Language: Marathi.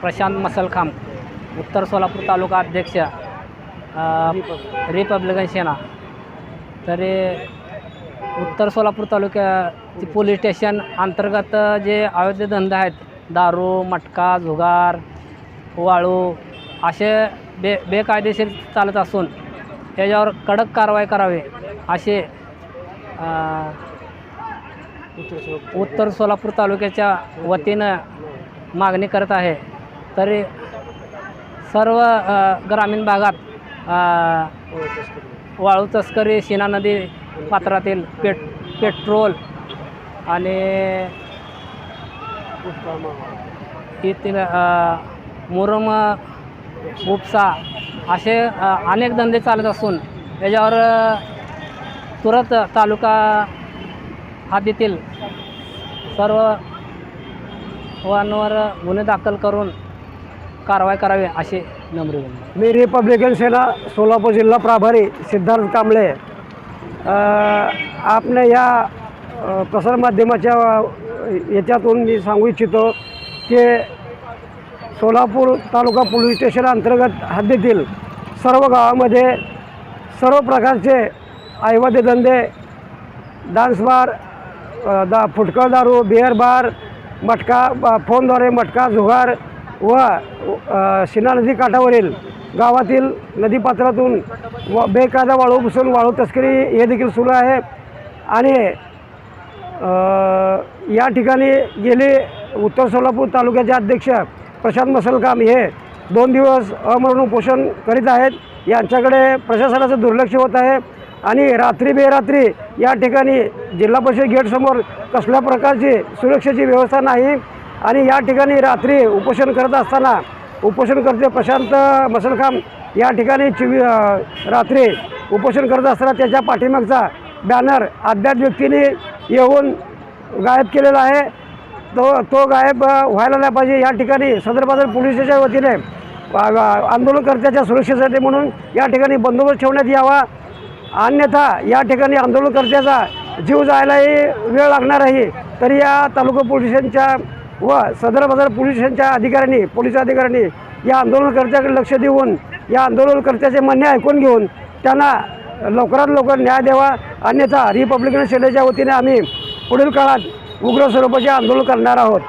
प्रशांत मसलखाम, उत्तर सोलापूर तालुका अध्यक्ष रिपब्लिकन सेना। तरी उत्तर सोलापूर तालुक्याचे पोलीस स्टेशन अंतर्गत जे अवैध धंदे आहेत, दारू, मटका, जुगार, वाळू असे बेकायदेशीर चालत असून त्याच्यावर कडक कारवाई करावी असे उत्तर सोलापूर तालुक्याच्या वतीनं मागणी करत आहे। तरी सर्व ग्रामीण भागात वाळू तस्करी, शिना नदी पात्रातील पेट्रोल आणि येथील मुरुम, उपसा असे अनेक धंदे चालत असून याच्यावर तुरंत तालुका हद्दीतील सर्व वाहनांवर गुन्हे दाखल करून कारवाई करावी असे नम्र विनंती। मी रिपब्लिकन सेना सोलापूर जिल्हा प्रभारी सिद्धार्थ कांबळे। आपने या प्रसारमाध्यमाच्या याच्यातून मी सांगू इच्छितो की सोलापूर तालुका पोलीस स्टेशन अंतर्गत हद्दीतील सर्व गावामध्ये सर्व प्रकारचे अवैध धंदे, डान्स बार, फुटकर दारू, बिअर बार, मटका, फोनद्वारे मटका, जुगार व शिना नदी काठावरील गावातील नदीपात्रातून बेकायदा वाळू उपसून वाळू तस्करी हे देखील सुरू आहे। आणि या ठिकाणी गेले उत्तर सोलापूर तालुक्याचे अध्यक्ष प्रशांत मसलखाम हे 2 दिवस अमरण उपोषण करीत आहेत। यांच्याकडे प्रशासनाचं दुर्लक्ष होत आहे आणि रात्री बेरात्री या ठिकाणी जिल्हा परिषद गेटसमोर कसल्या प्रकारची सुरक्षेची व्यवस्था नाही। आणि या ठिकाणी रात्री उपोषण करत असताना उपोषणकर्ते प्रशांत मसलखाम या ठिकाणी रात्री उपोषण करत असताना त्याच्या पाठीमागचा बॅनर अज्ञात व्यक्तीने येऊन गायब केलेला आहे। तो गायब व्हायला नाही पाहिजे। या ठिकाणी सदर बाजार पोलीस स्टेशनच्या वतीने आंदोलनकर्त्याच्या सुरक्षेसाठी म्हणून या ठिकाणी बंदोबस्त ठेवण्यात यावा, अन्यथा या ठिकाणी आंदोलनकर्त्याचा जीव जायलाही वेळ लागणार आहे। तरी या तालुका पोलीस स्टेशनच्या व सदर बाजार पोलीस स्टेशनच्या अधिकाऱ्यांनी, पोलीस अधिकाऱ्यांनी या आंदोलनकर्त्याकडे लक्ष देऊन या आंदोलनकर्त्याचे म्हणणे ऐकून घेऊन त्यांना लवकरात लवकर न्याय द्यावा, अन्यथा रिपब्लिकन सेनेच्या वतीने आम्ही पुढील काळात उग्र स्वरूपाचे आंदोलन करणार आहोत।